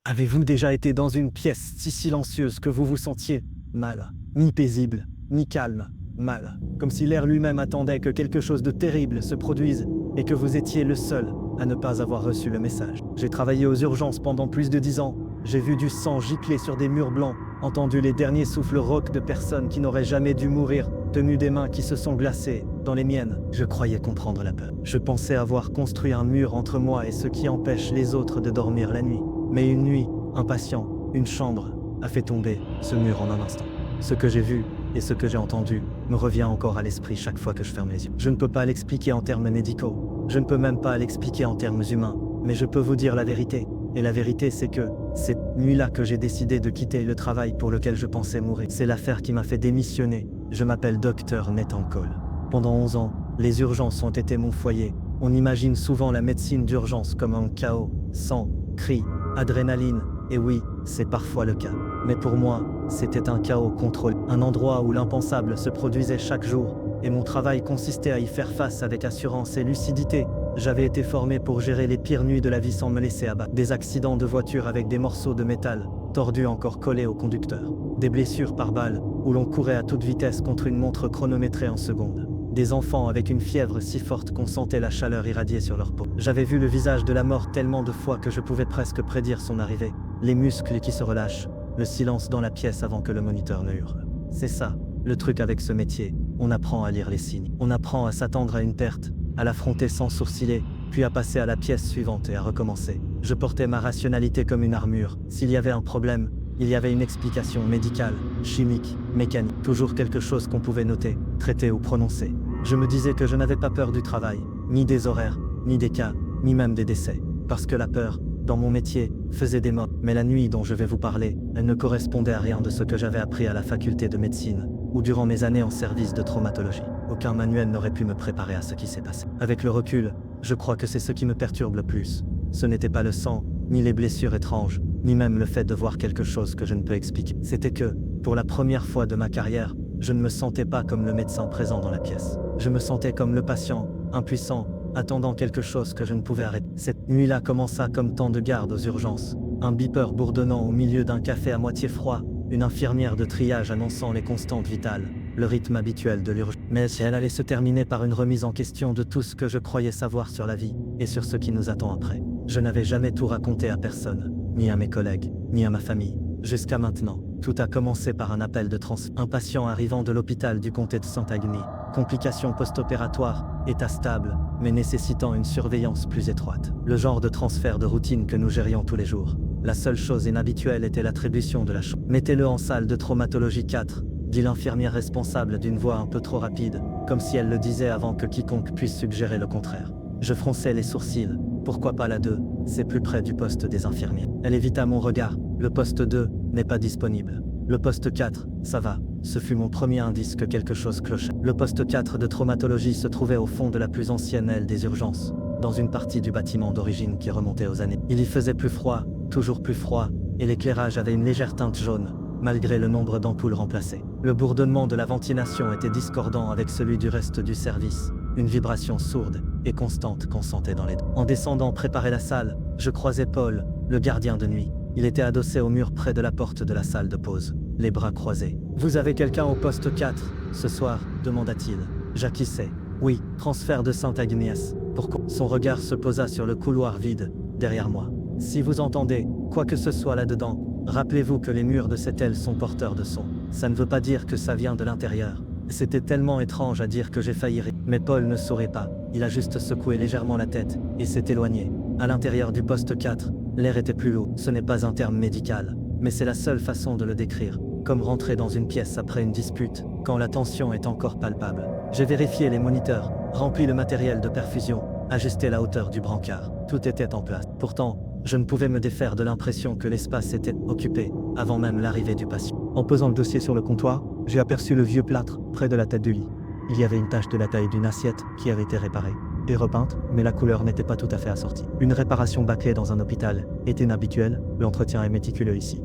Avez-vous déjà été dans une pièce si silencieuse que vous vous sentiez mal, ni paisible, ni calme, mal, comme si l'air lui-même attendait que quelque chose de terrible se produise et que vous étiez le seul à ne pas avoir reçu le message? J'ai travaillé aux urgences pendant plus de 10 ans, j'ai vu du sang gicler sur des murs blancs, entendu les derniers souffles rauques de personnes qui n'auraient jamais dû mourir, tenu des mains qui se sont glacées dans les miennes. Je croyais comprendre la peur. Je pensais avoir construit un mur entre moi et ce qui empêche les autres de dormir la nuit. Mais une nuit, un patient, une chambre, a fait tomber ce mur en un instant. Ce que j'ai vu et ce que j'ai entendu me revient encore à l'esprit chaque fois que je ferme les yeux. Je ne peux pas l'expliquer en termes médicaux, je ne peux même pas l'expliquer en termes humains, mais je peux vous dire la vérité. Et la vérité, c'est que cette nuit-là que j'ai décidé de quitter le travail pour lequel je pensais mourir. C'est l'affaire qui m'a fait démissionner. Je m'appelle Dr Nathan Cole. Pendant 11 ans, les urgences ont été mon foyer. On imagine souvent la médecine d'urgence comme un chaos, sang, cris, adrénaline, et oui, c'est parfois le cas. Mais pour moi, c'était un chaos contrôlé, un endroit où l'impensable se produisait chaque jour, et mon travail consistait à y faire face avec assurance et lucidité. J'avais été formé pour gérer les pires nuits de la vie sans me laisser abattre. Des accidents de voiture avec des morceaux de métal, tordus encore collés au conducteur. Des blessures par balle, où l'on courait à toute vitesse contre une montre chronométrée en secondes. Des enfants avec une fièvre si forte qu'on sentait la chaleur irradier sur leur peau. J'avais vu le visage de la mort tellement de fois que je pouvais presque prédire son arrivée. Les muscles qui se relâchent, le silence dans la pièce avant que le moniteur ne hurle. C'est ça, le truc avec ce métier. On apprend à lire les signes. On apprend à s'attendre à une perte, à l'affronter sans sourciller, puis à passer à la pièce suivante et à recommencer. Je portais ma rationalité comme une armure. S'il y avait un problème, il y avait une explication médicale, chimique, mécanique, toujours quelque chose qu'on pouvait noter, traiter ou prononcer. Je me disais que je n'avais pas peur du travail, ni des horaires, ni des cas, ni même des décès. Parce que la peur, dans mon métier, faisait des morts. Mais la nuit dont je vais vous parler, elle ne correspondait à rien de ce que j'avais appris à la faculté de médecine, ou durant mes années en service de traumatologie. Aucun manuel n'aurait pu me préparer à ce qui s'est passé. Avec le recul, je crois que c'est ce qui me perturbe le plus. Ce n'était pas le sang, ni les blessures étranges, ni même le fait de voir quelque chose que je ne peux expliquer. C'était que, pour la première fois de ma carrière, je ne me sentais pas comme le médecin présent dans la pièce. Je me sentais comme le patient, impuissant, attendant quelque chose que je ne pouvais arrêter. Cette nuit-là commença comme tant de gardes aux urgences. Un beeper bourdonnant au milieu d'un café à moitié froid, une infirmière de triage annonçant les constantes vitales, le rythme habituel de l'urgence. Mais elle allait se terminer par une remise en question de tout ce que je croyais savoir sur la vie, et sur ce qui nous attend après. Je n'avais jamais tout raconté à personne, ni à mes collègues, ni à ma famille. Jusqu'à maintenant, tout a commencé par un appel de transfert. Un patient arrivant de l'hôpital du comté de Saint-Agny. Complications post-opératoires, état stable, mais nécessitant une surveillance plus étroite. Le genre de transfert de routine que nous gérions tous les jours. La seule chose inhabituelle était l'attribution de la chambre. Mettez-le en salle de traumatologie 4, dit l'infirmière responsable d'une voix un peu trop rapide, comme si elle le disait avant que quiconque puisse suggérer le contraire. Je fronçais les sourcils. Pourquoi pas la 2? C'est plus près du poste des infirmiers. Elle évita mon regard. Le poste 2 n'est pas disponible. Le poste 4, ça va. Ce fut mon premier indice que quelque chose clochait. Le poste 4 de traumatologie se trouvait au fond de la plus ancienne aile des urgences, dans une partie du bâtiment d'origine qui remontait aux années. Il y faisait plus froid, toujours plus froid, et l'éclairage avait une légère teinte jaune, malgré le nombre d'ampoules remplacées. Le bourdonnement de la ventilation était discordant avec celui du reste du service, une vibration sourde et constante qu'on sentait dans les dos. En descendant préparer la salle, je croisai Paul, le gardien de nuit. Il était adossé au mur près de la porte de la salle de pause, les bras croisés. « Vous avez quelqu'un au poste 4, ce soir ?» demanda-t-il. J'acquiesçai. « Oui, transfert de Saint-Agnès. Pourquoi ?» Son regard se posa sur le couloir vide, derrière moi. « Si vous entendez quoi que ce soit là-dedans, rappelez-vous que les murs de cette aile sont porteurs de son. Ça ne veut pas dire que ça vient de l'intérieur. » C'était tellement étrange à dire que j'ai failli rire. Mais Paul ne sourit pas. Il a juste secoué légèrement la tête et s'est éloigné. À l'intérieur du poste 4, l'air était plus lourd. Ce n'est pas un terme médical, mais c'est la seule façon de le décrire. Comme rentrer dans une pièce après une dispute, quand la tension est encore palpable. J'ai vérifié les moniteurs, rempli le matériel de perfusion, ajusté la hauteur du brancard. Tout était en place. Pourtant, je ne pouvais me défaire de l'impression que l'espace était occupé, avant même l'arrivée du patient. En posant le dossier sur le comptoir, j'ai aperçu le vieux plâtre, près de la tête du lit. Il y avait une tache de la taille d'une assiette qui avait été réparée. Et repeinte, mais la couleur n'était pas tout à fait assortie. Une réparation bâclée dans un hôpital est inhabituelle, l'entretien est méticuleux ici.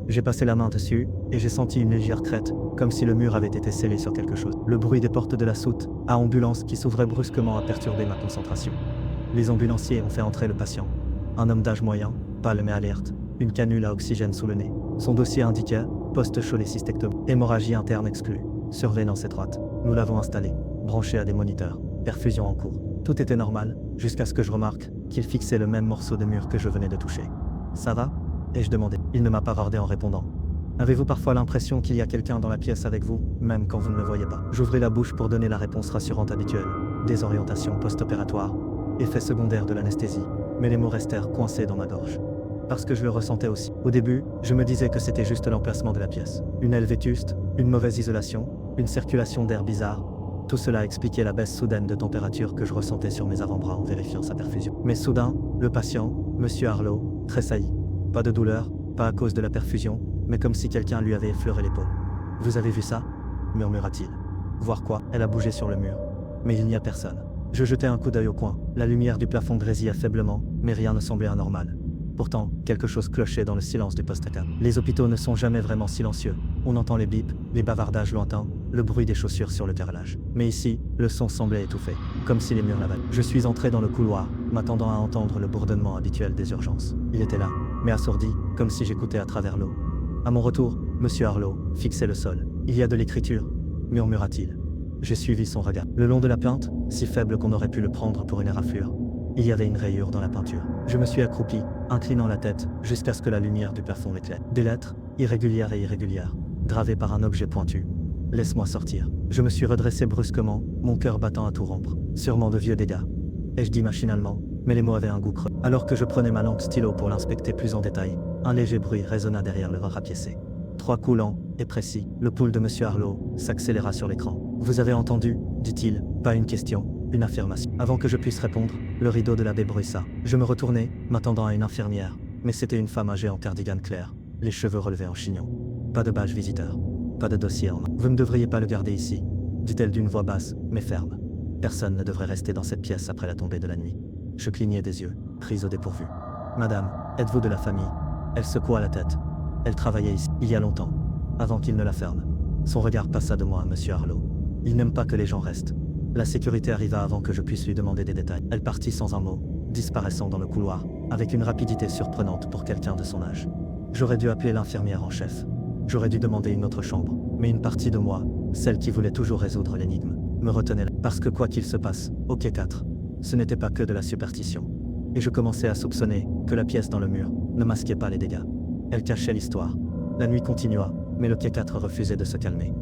J'ai passé la main dessus, et j'ai senti une légère crête, comme si le mur avait été scellé sur quelque chose. Le bruit des portes de la soute à ambulance qui s'ouvrait brusquement a perturbé ma concentration. Les ambulanciers ont fait entrer le patient. Un homme d'âge moyen, pâle mais alerte. une canule à oxygène sous le nez. Son dossier indiquait post-cholécystectomie, hémorragie interne exclue, surveillance étroite. Nous l'avons installé, branché à des moniteurs, perfusion en cours. Tout était normal, jusqu'à ce que je remarque qu'il fixait le même morceau de mur que je venais de toucher. Ça va ? Ai-je demandé. Il ne m'a pas retardé en répondant. Avez-vous parfois l'impression qu'il y a quelqu'un dans la pièce avec vous, même quand vous ne le voyez pas? J'ouvris la bouche pour donner la réponse rassurante habituelle. Désorientation post-opératoire, effet secondaire de l'anesthésie, mais les mots restèrent coincés dans ma gorge. Parce que je le ressentais aussi. Au début, je me disais que c'était juste l'emplacement de la pièce. Une aile vétuste, une mauvaise isolation, une circulation d'air bizarre. Tout cela expliquait la baisse soudaine de température que je ressentais sur mes avant-bras en vérifiant sa perfusion. Mais soudain, le patient, Monsieur Harlow, tressaillit. Pas de douleur, pas à cause de la perfusion, mais comme si quelqu'un lui avait effleuré l'épaule. « Vous avez vu ça ?» murmura-t-il. « Voir quoi ?» Elle a bougé sur le mur. Mais il n'y a personne. Je jetai un coup d'œil au coin. La lumière du plafond grésillait faiblement, mais rien ne semblait anormal. Pourtant, quelque chose clochait dans le silence du post-état. Les hôpitaux ne sont jamais vraiment silencieux. On entend les bips, les bavardages lointains, le bruit des chaussures sur le carrelage. Mais ici, le son semblait étouffé, comme si les murs l'avalaient. Je suis entré dans le couloir, m'attendant à entendre le bourdonnement habituel des urgences. Il était là, mais assourdi, comme si j'écoutais à travers l'eau. À mon retour, Monsieur Harlow fixait le sol. « Il y a de l'écriture » murmura-t-il. J'ai suivi son regard. Le long de la pinte, si faible qu'on aurait pu le prendre pour une éraflure, il y avait une rayure dans la peinture. Je me suis accroupi, inclinant la tête, jusqu'à ce que la lumière du plafond éclaire. Des lettres, irrégulières et irrégulières, gravées par un objet pointu. « Laisse-moi sortir ». Je me suis redressé brusquement, mon cœur battant à tout rompre. Sûrement de vieux dégâts. Ai-je dit machinalement, mais les mots avaient un goût creux. Alors que je prenais ma lampe stylo pour l'inspecter plus en détail, un léger bruit résonna derrière le rapiécé. 3 coups lents et précis. Le pouls de Monsieur Harlow s'accéléra sur l'écran. « Vous avez entendu ?» dit-il. Pas une question, une affirmation. Avant que je puisse répondre, le rideau de la baie bruissa. Je me retournai, m'attendant à une infirmière. Mais c'était une femme âgée en cardigan clair, les cheveux relevés en chignon. Pas de badge visiteur, pas de dossier en main. « Vous ne devriez pas le garder ici », dit-elle d'une voix basse, mais ferme. Personne ne devrait rester dans cette pièce après la tombée de la nuit. Je clignai des yeux, prise au dépourvu. « Madame, êtes-vous de la famille ?» Elle secoua la tête. Elle travaillait ici, il y a longtemps, avant qu'il ne la ferme. Son regard passa de moi à Monsieur Harlow. Il n'aime pas que les gens restent. La sécurité arriva avant que je puisse lui demander des détails. Elle partit sans un mot, disparaissant dans le couloir, avec une rapidité surprenante pour quelqu'un de son âge. J'aurais dû appeler l'infirmière en chef. J'aurais dû demander une autre chambre, mais une partie de moi, celle qui voulait toujours résoudre l'énigme, me retenait là. Parce que quoi qu'il se passe, au quai 4, ce n'était pas que de la superstition. Et je commençais à soupçonner que la pièce dans le mur ne masquait pas les dégâts. Elle cachait l'histoire. La nuit continua, mais le quai 4 refusait de se calmer.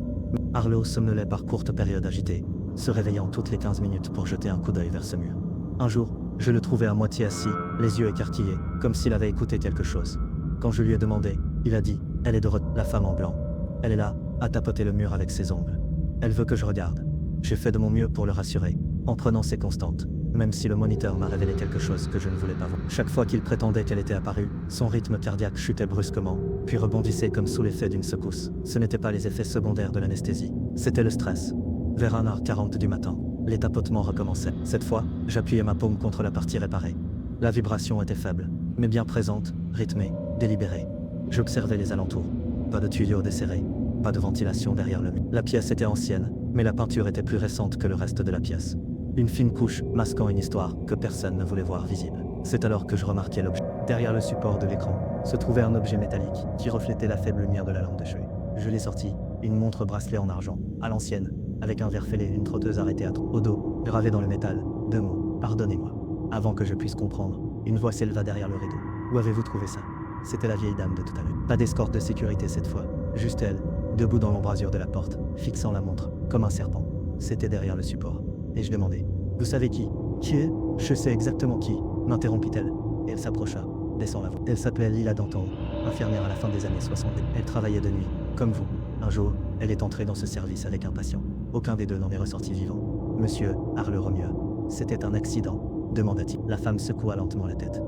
Harlow somnolait par courtes périodes agitées, se réveillant toutes les 15 minutes pour jeter un coup d'œil vers ce mur. Un jour, je le trouvais à moitié assis, les yeux écarquillés, comme s'il avait écouté quelque chose. Quand je lui ai demandé, il a dit « Elle est de retour, la femme en blanc. Elle est là, à tapoter le mur avec ses ongles. Elle veut que je regarde. » J'ai fait de mon mieux pour le rassurer, en prenant ses constantes, même si le moniteur m'a révélé quelque chose que je ne voulais pas voir. Chaque fois qu'il prétendait qu'elle était apparue, son rythme cardiaque chutait brusquement, puis rebondissait comme sous l'effet d'une secousse. Ce n'étaient pas les effets secondaires de l'anesthésie, c'était le stress. Vers 1h40 du matin, les tapotements recommençaient. Cette fois, j'appuyais ma paume contre la partie réparée. La vibration était faible, mais bien présente, rythmée, délibérée. J'observais les alentours. Pas de tuyaux desserrés, pas de ventilation derrière le mur. La pièce était ancienne, mais la peinture était plus récente que le reste de la pièce. Une fine couche masquant une histoire que personne ne voulait voir visible. C'est alors que je remarquai l'objet. Derrière le support de l'écran, se trouvait un objet métallique qui reflétait la faible lumière de la lampe de chevet. Je l'ai sorti, une montre bracelet en argent, à l'ancienne, avec un verre fêlé et une trotteuse arrêtée à trou. Au dos, gravé dans le métal, 2 mots, pardonnez-moi. Avant que je puisse comprendre, une voix s'éleva derrière le rideau. Où avez-vous trouvé ça? C'était la vieille dame de tout à l'heure. Pas d'escorte de sécurité cette fois, juste elle, debout dans l'embrasure de la porte, fixant la montre, comme un serpent. C'était derrière le support. Et je demandai, vous savez qui? Qui est? Je sais exactement qui, m'interrompit-elle, et elle s'approcha, baissant la voix. Elle s'appelait Lila Danton, infirmière à la fin des années 70. Elle travaillait de nuit, comme vous. Un jour, elle est entrée dans ce service avec un patient. Aucun des deux n'en est ressorti vivant. Monsieur Harlow remuait. C'était un accident, demanda-t-il. La femme secoua lentement la tête.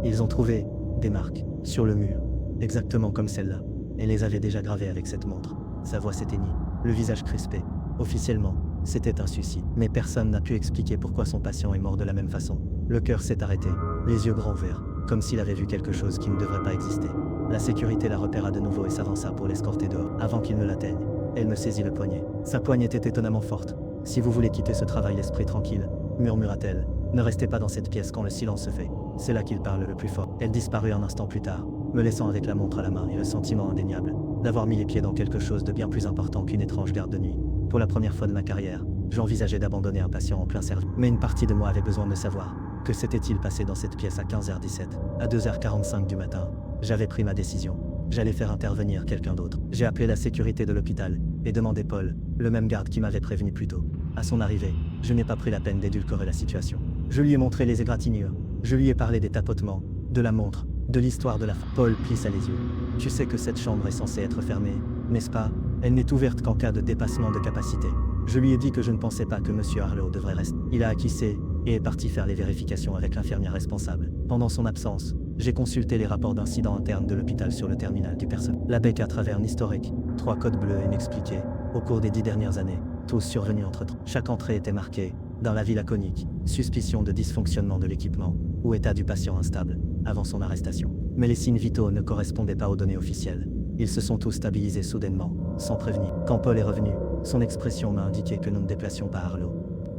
Ils ont trouvé des marques sur le mur, exactement comme celle-là. Elle les avait déjà gravées avec cette montre. Sa voix s'éteignit, le visage crispé. Officiellement, c'était un suicide. Mais personne n'a pu expliquer pourquoi son patient est mort de la même façon. Le cœur s'est arrêté, les yeux grands ouverts, comme s'il avait vu quelque chose qui ne devrait pas exister. La sécurité la repéra de nouveau et s'avança pour l'escorter dehors. Avant qu'il ne l'atteigne, elle me saisit le poignet. Sa poigne était étonnamment forte. « Si vous voulez quitter ce travail l'esprit tranquille, » murmura-t-elle, « ne restez pas dans cette pièce quand le silence se fait. C'est là qu'il parle le plus fort. » Elle disparut un instant plus tard, me laissant avec la montre à la main et le sentiment indéniable d'avoir mis les pieds dans quelque chose de bien plus important qu'une étrange garde de nuit. Pour la première fois de ma carrière, j'envisageais d'abandonner un patient en plein service. Mais une partie de moi avait besoin de savoir que s'était-il passé dans cette pièce à 15h17, à 2h45 du matin. J'avais pris ma décision. J'allais faire intervenir quelqu'un d'autre. J'ai appelé la sécurité de l'hôpital et demandé Paul, le même garde qui m'avait prévenu plus tôt. À son arrivée, je n'ai pas pris la peine d'édulcorer la situation. Je lui ai montré les égratignures. Je lui ai parlé des tapotements, de la montre, de l'histoire de la femme. Paul plissa les yeux. Tu sais que cette chambre est censée être fermée, n'est-ce pas? Elle n'est ouverte qu'en cas de dépassement de capacité. Je lui ai dit que je ne pensais pas que M. Harlow devrait rester. Il a acquiescé et est parti faire les vérifications avec l'infirmière responsable. Pendant son absence, j'ai consulté les rapports d'incidents internes de l'hôpital sur le terminal du personnel. La B4 avait un historique, 3 codes bleus inexpliqués. Au cours des 10 dernières années, tous survenus entre-temps. Chaque entrée était marquée, dans la vie laconique, suspicion de dysfonctionnement de l'équipement, ou état du patient instable, avant son arrestation. Mais les signes vitaux ne correspondaient pas aux données officielles. Ils se sont tous stabilisés soudainement, sans prévenir. Quand Paul est revenu, son expression m'a indiqué que nous ne déplacions pas Harlow.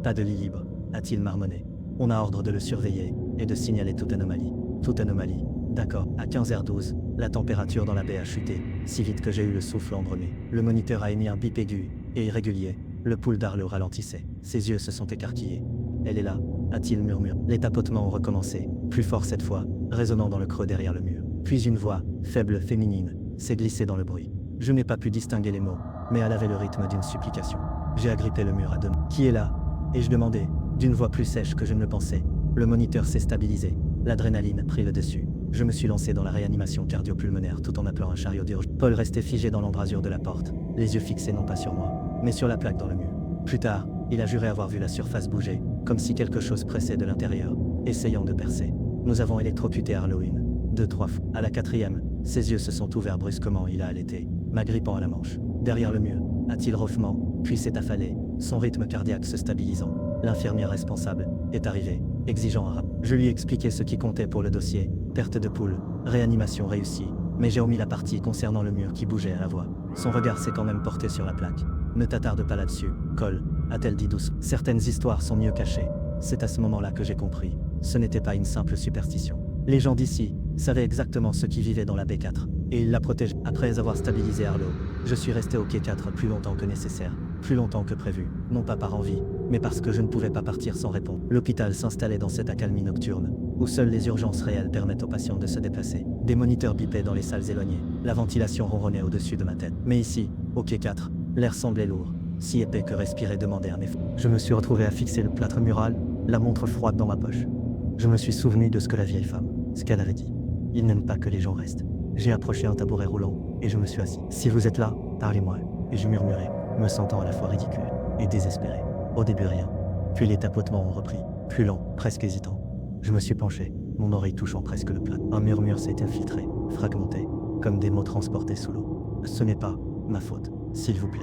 Pas de lit libre, a-t-il marmonné. On a ordre de le surveiller et de signaler toute anomalie. Toute anomalie, d'accord. À 15h12, la température dans la baie a chuté, si vite que j'ai eu le souffle embrumé. Le moniteur a émis un bip aigu et irrégulier. Le pouls d'Harlow ralentissait. Ses yeux se sont écarquillés. Elle est là, a-t-il murmuré. Les tapotements ont recommencé, plus fort cette fois, résonnant dans le creux derrière le mur. Puis une voix, faible, féminine, s'est glissée dans le bruit. Je n'ai pas pu distinguer les mots, mais elle avait le rythme d'une supplication. J'ai agrippé le mur à deux mains. Qui est là? Ai-je demandé, d'une voix plus sèche que je ne le pensais. Le moniteur s'est stabilisé. L'adrénaline a pris le dessus. Je me suis lancé dans la réanimation cardio-pulmonaire tout en appelant un chariot d'urgence. Paul restait figé dans l'embrasure de la porte, les yeux fixés non pas sur moi, mais sur la plaque dans le mur. Plus tard, il a juré avoir vu la surface bouger, comme si quelque chose pressait de l'intérieur, essayant de percer. Nous avons électrocuté Harlow 2-3 fois. À la 4e, ses yeux se sont ouverts brusquement, il a allaité, m'agrippant à la manche. Derrière le mur, a-t-il refement, puis s'est affalé, son rythme cardiaque se stabilisant. L'infirmière responsable est arrivée, exigeant un rapport. Je lui ai expliqué ce qui comptait pour le dossier, perte de pouls, réanimation réussie, mais j'ai omis la partie concernant le mur qui bougeait à la voix. Son regard s'est quand même porté sur la plaque. Ne t'attarde pas là-dessus, Cole, a-t-elle dit doucement. Certaines histoires sont mieux cachées. C'est à ce moment-là que j'ai compris. Ce n'était pas une simple superstition. Les gens d'ici savaient exactement ce qui vivait dans la B4, et ils la protégeaient. Après avoir stabilisé Harlow, je suis resté au quai 4 plus longtemps que nécessaire, plus longtemps que prévu, non pas par envie, mais parce que je ne pouvais pas partir sans répondre. L'hôpital s'installait dans cette accalmie nocturne, où seules les urgences réelles permettent aux patients de se déplacer. Des moniteurs bipaient dans les salles éloignées, la ventilation ronronnait au-dessus de ma tête. Mais ici, au quai 4, l'air semblait lourd, si épais que respirer demandait un effort. Je me suis retrouvé à fixer le plâtre mural, la montre froide dans ma poche. Je me suis souvenu de ce que la vieille femme, ce qu'elle avait dit. Il n'aime pas que les gens restent. J'ai approché un tabouret roulant, et je me suis assis. Si vous êtes là, parlez-moi. Et je murmurai, me sentant à la fois ridicule et désespéré. Au début rien. Puis les tapotements ont repris, plus lents, presque hésitants. Je me suis penché, mon oreille touchant presque le plat. Un murmure s'est infiltré, fragmenté, comme des mots transportés sous l'eau. Ce n'est pas ma faute, s'il vous plaît.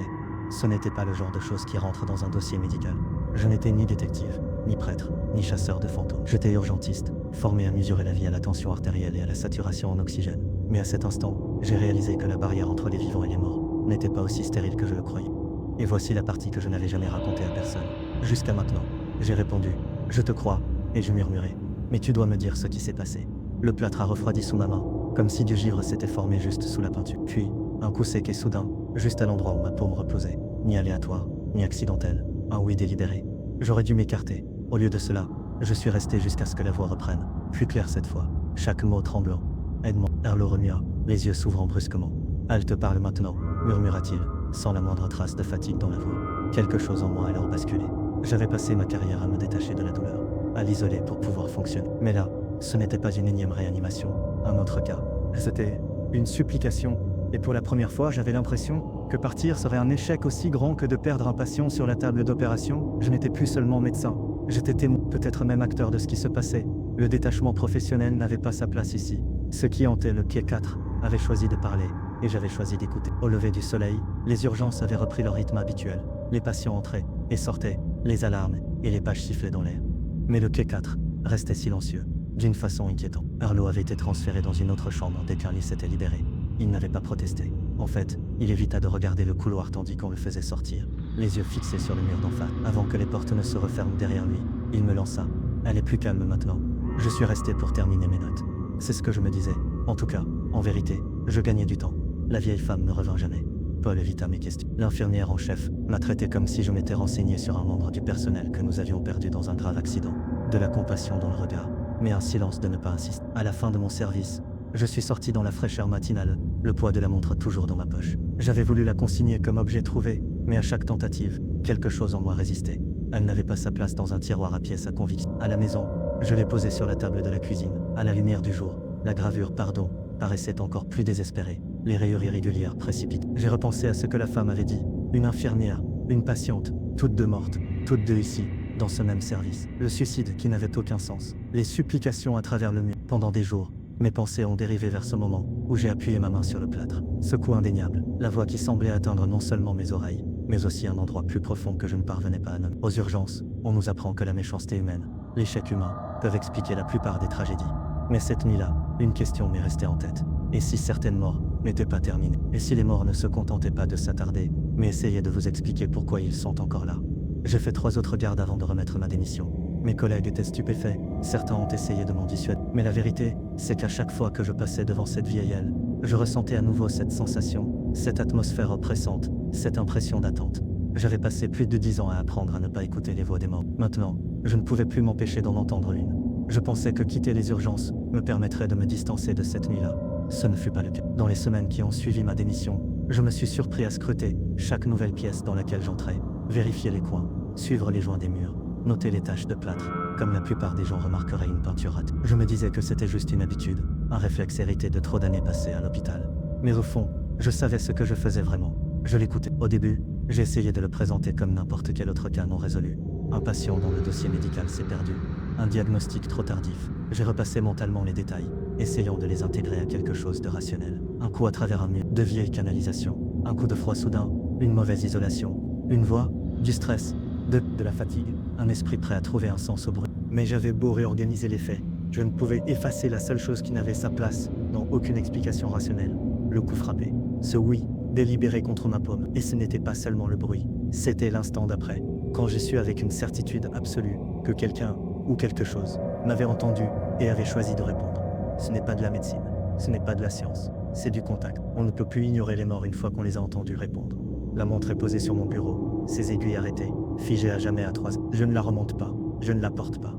Ce n'était pas le genre de choses qui rentrent dans un dossier médical. Je n'étais ni détective, ni prêtre, ni chasseur de fantômes. J'étais urgentiste, formé à mesurer la vie à la tension artérielle et à la saturation en oxygène. Mais à cet instant, j'ai réalisé que la barrière entre les vivants et les morts n'était pas aussi stérile que je le croyais. Et voici la partie que je n'avais jamais racontée à personne. Jusqu'à maintenant, j'ai répondu « Je te crois », et je murmurais « Mais tu dois me dire ce qui s'est passé ». Le plâtre a refroidi sous ma main, comme si du givre s'était formé juste sous la peinture. Puis, un coup sec et soudain, juste à l'endroit où ma paume reposait. Ni aléatoire, ni accidentel, un oui délibéré. J'aurais dû m'écarter. Au lieu de cela, je suis resté jusqu'à ce que la voix reprenne. Plus clair cette fois, chaque mot tremblant. Aide-moi. Harlow remua, les yeux s'ouvrant brusquement. Elle te parle maintenant, murmura-t-il, sans la moindre trace de fatigue dans la voix. Quelque chose en moi alors basculé. J'avais passé ma carrière à me détacher de la douleur, à l'isoler pour pouvoir fonctionner. Mais là, ce n'était pas une énième réanimation, un autre cas. C'était une supplication. Et pour la première fois, j'avais l'impression que partir serait un échec aussi grand que de perdre un patient sur la table d'opération. Je n'étais plus seulement médecin, j'étais témoin, peut-être même acteur de ce qui se passait. Le détachement professionnel n'avait pas sa place ici. Ceux qui hantaient le quai 4 avaient choisi de parler, et j'avais choisi d'écouter. Au lever du soleil, les urgences avaient repris leur rythme habituel. Les patients entraient et sortaient, les alarmes et les pages sifflaient dans l'air. Mais le quai 4 restait silencieux, d'une façon inquiétante. Harlow avait été transféré dans une autre chambre dès qu'un lit s'était libéré. Il n'avait pas protesté. En fait, il évita de regarder le couloir tandis qu'on le faisait sortir, les yeux fixés sur le mur d'en face. Avant que les portes ne se referment derrière lui, il me lança. Elle est plus calme maintenant. Je suis resté pour terminer mes notes. C'est ce que je me disais. En tout cas, En vérité, je gagnais du temps. La vieille femme ne revint jamais. Paul évita mes questions. L'infirmière en chef m'a traité comme si je m'étais renseigné sur un membre du personnel que nous avions perdu dans un grave accident. De la compassion dans le regard, mais un silence de ne pas insister. À la fin de mon service, je suis sorti dans la fraîcheur matinale, le poids de la montre toujours dans ma poche. J'avais voulu la consigner comme objet trouvé, mais à chaque tentative, quelque chose en moi résistait. Elle n'avait pas sa place dans un tiroir à pièces à conviction. À la maison, je l'ai posée sur la table de la cuisine. À la lumière du jour, la gravure « Pardon » paraissait encore plus désespérée. Les rayures irrégulières précipitent. J'ai repensé à ce que la femme avait dit. Une infirmière, une patiente, toutes deux mortes, toutes deux ici, dans ce même service. Le suicide qui n'avait aucun sens. Les supplications à travers le mur. Pendant des jours, mes pensées ont dérivé vers ce moment où j'ai appuyé ma main sur le plâtre. Ce coup indéniable, la voix qui semblait atteindre non seulement mes oreilles, mais aussi un endroit plus profond que je ne parvenais pas à nommer. Aux urgences, on nous apprend que la méchanceté humaine, l'échec humain, peuvent expliquer la plupart des tragédies. Mais cette nuit-là, une question m'est restée en tête. Et si certaines morts n'étaient pas terminées? Et si les morts ne se contentaient pas de s'attarder, mais essayaient de vous expliquer pourquoi ils sont encore là? J'ai fait 3 autres gardes avant de remettre ma démission. Mes collègues étaient stupéfaits, certains ont essayé de m'en dissuader. Mais la vérité, c'est qu'à chaque fois que je passais devant cette vieille aile, je ressentais à nouveau cette sensation, cette atmosphère oppressante, cette impression d'attente. J'avais passé plus de 10 ans à apprendre à ne pas écouter les voix des morts. Maintenant, je ne pouvais plus m'empêcher d'en entendre une. Je pensais que quitter les urgences me permettrait de me distancer de cette nuit-là. Ce ne fut pas le cas. Dans les semaines qui ont suivi ma démission, je me suis surpris à scruter chaque nouvelle pièce dans laquelle j'entrais, vérifier les coins, suivre les joints des murs, noter les taches de plâtre, comme la plupart des gens remarqueraient une peinture ratée. Je me disais que c'était juste une habitude, un réflexe hérité de trop d'années passées à l'hôpital. Mais au fond, je savais ce que je faisais vraiment. Je l'écoutais. Au début, j'ai essayé de le présenter comme n'importe quel autre cas non résolu. Un patient dont le dossier médical s'est perdu, un diagnostic trop tardif. J'ai repassé mentalement les détails, essayant de les intégrer à quelque chose de rationnel. Un coup à travers un mur, de vieilles canalisations, un coup de froid soudain, une mauvaise isolation, une voix, du stress, de la fatigue, un esprit prêt à trouver un sens au bruit. Mais j'avais beau réorganiser les faits, je ne pouvais effacer la seule chose qui n'avait sa place dans aucune explication rationnelle. Le coup frappé, ce oui, délibéré contre ma paume. Et ce n'était pas seulement le bruit, c'était l'instant d'après, quand j'ai su avec une certitude absolue que quelqu'un, ou quelque chose, m'avait entendu et avait choisi de répondre. Ce n'est pas de la médecine, ce n'est pas de la science, c'est du contact. On ne peut plus ignorer les morts une fois qu'on les a entendus répondre. La montre est posée sur mon bureau, ses aiguilles arrêtées, figées à jamais à 3 heures. Je ne la remonte pas, je ne la porte pas.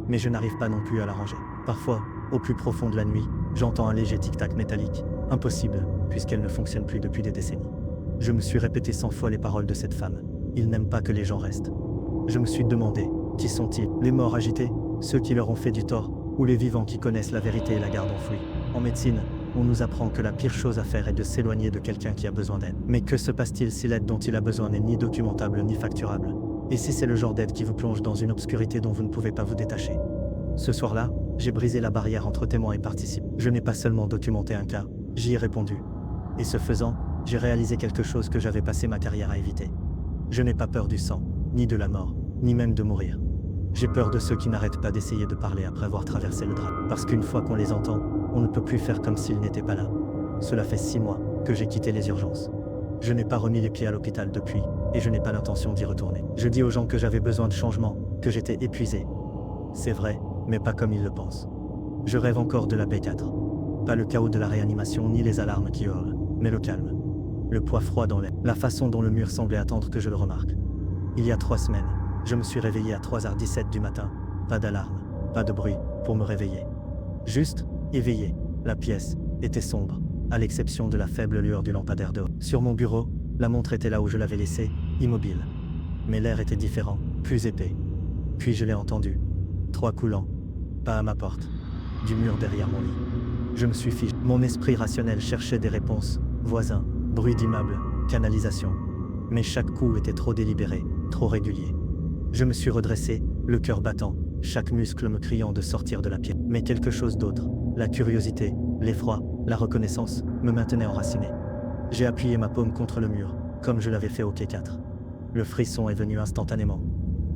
Mais je n'arrive pas non plus à la ranger. Parfois, au plus profond de la nuit, j'entends un léger tic-tac métallique. Impossible, puisqu'elle ne fonctionne plus depuis des décennies. Je me suis répété 100 fois les paroles de cette femme. Ils n'aiment pas que les gens restent. Je me suis demandé, qui sont-ils? Les morts agités? Ceux qui leur ont fait du tort? Ou les vivants qui connaissent la vérité et la gardent enfouie? En médecine, on nous apprend que la pire chose à faire est de s'éloigner de quelqu'un qui a besoin d'aide. Mais que se passe-t-il si l'aide dont il a besoin n'est ni documentable ni facturable? Et si c'est le genre d'aide qui vous plonge dans une obscurité dont vous ne pouvez pas vous détacher? Ce soir-là, j'ai brisé la barrière entre témoins et participants. Je n'ai pas seulement documenté un cas, j'y ai répondu. Et ce faisant, j'ai réalisé quelque chose que j'avais passé ma carrière à éviter. Je n'ai pas peur du sang, ni de la mort, ni même de mourir. J'ai peur de ceux qui n'arrêtent pas d'essayer de parler après avoir traversé le drame. Parce qu'une fois qu'on les entend, on ne peut plus faire comme s'ils n'étaient pas là. Cela fait 6 mois que j'ai quitté les urgences. Je n'ai pas remis les pieds à l'hôpital depuis, et je n'ai pas l'intention d'y retourner. Je dis aux gens que j'avais besoin de changement, que j'étais épuisé. C'est vrai, mais pas comme ils le pensent. Je rêve encore de la B4. Pas le chaos de la réanimation ni les alarmes qui hurlent, mais le calme. Le poids froid dans l'air, la façon dont le mur semblait attendre que je le remarque. Il y a 3 semaines, je me suis réveillé à 3h17 du matin. Pas d'alarme, pas de bruit, pour me réveiller. Juste, éveillé. La pièce était sombre, à l'exception de la faible lueur du lampadaire dehors. Sur mon bureau, la montre était là où je l'avais laissée, immobile. Mais l'air était différent, plus épais. Puis je l'ai entendu. 3 coups lents. Pas à ma porte. Du mur derrière mon lit. Je me suis figé. Mon esprit rationnel cherchait des réponses. Voisins, bruit d'immeuble, canalisation. Mais chaque coup était trop délibéré, trop régulier. Je me suis redressé, le cœur battant, chaque muscle me criant de sortir de la pièce. Mais quelque chose d'autre, la curiosité, l'effroi, la reconnaissance, me maintenaient enraciné. J'ai appuyé ma paume contre le mur, comme je l'avais fait au quai 4. Le frisson est venu instantanément.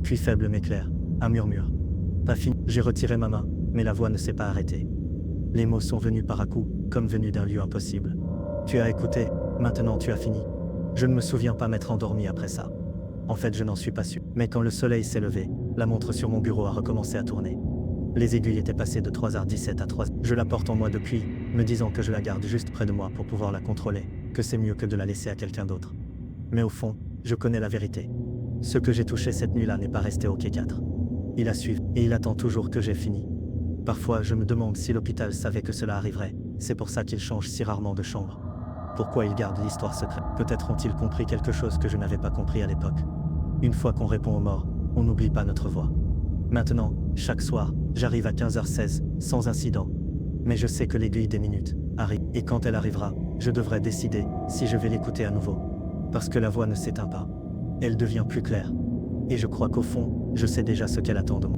Puis faible mais clair, un murmure. Pas fini. J'ai retiré ma main, mais la voix ne s'est pas arrêtée. Les mots sont venus par à-coups, comme venus d'un lieu impossible. Tu as écouté, maintenant tu as fini. Je ne me souviens pas m'être endormi après ça. En fait, je n'en suis pas sûr. Mais quand le soleil s'est levé, la montre sur mon bureau a recommencé à tourner. Les aiguilles étaient passées de 3h17 à 3h. Je la porte en moi depuis, me disant que je la garde juste près de moi pour pouvoir la contrôler, que c'est mieux que de la laisser à quelqu'un d'autre. Mais au fond, je connais la vérité. Ce que j'ai touché cette nuit-là n'est pas resté au quai 4. Il a suivi, et il attend toujours que j'ai fini. Parfois, je me demande si l'hôpital savait que cela arriverait. C'est pour ça qu'il change si rarement de chambre. Pourquoi il garde l'histoire secrète? Peut-être ont-ils compris quelque chose que je n'avais pas compris à l'époque. Une fois qu'on répond aux morts, on n'oublie pas notre voix. Maintenant, chaque soir, j'arrive à 15h16, sans incident. Mais je sais que l'aiguille des minutes arrive. Et quand elle arrivera, je devrais décider si je vais l'écouter à nouveau. Parce que la voix ne s'éteint pas. Elle devient plus claire. Et je crois qu'au fond, je sais déjà ce qu'elle attend de moi.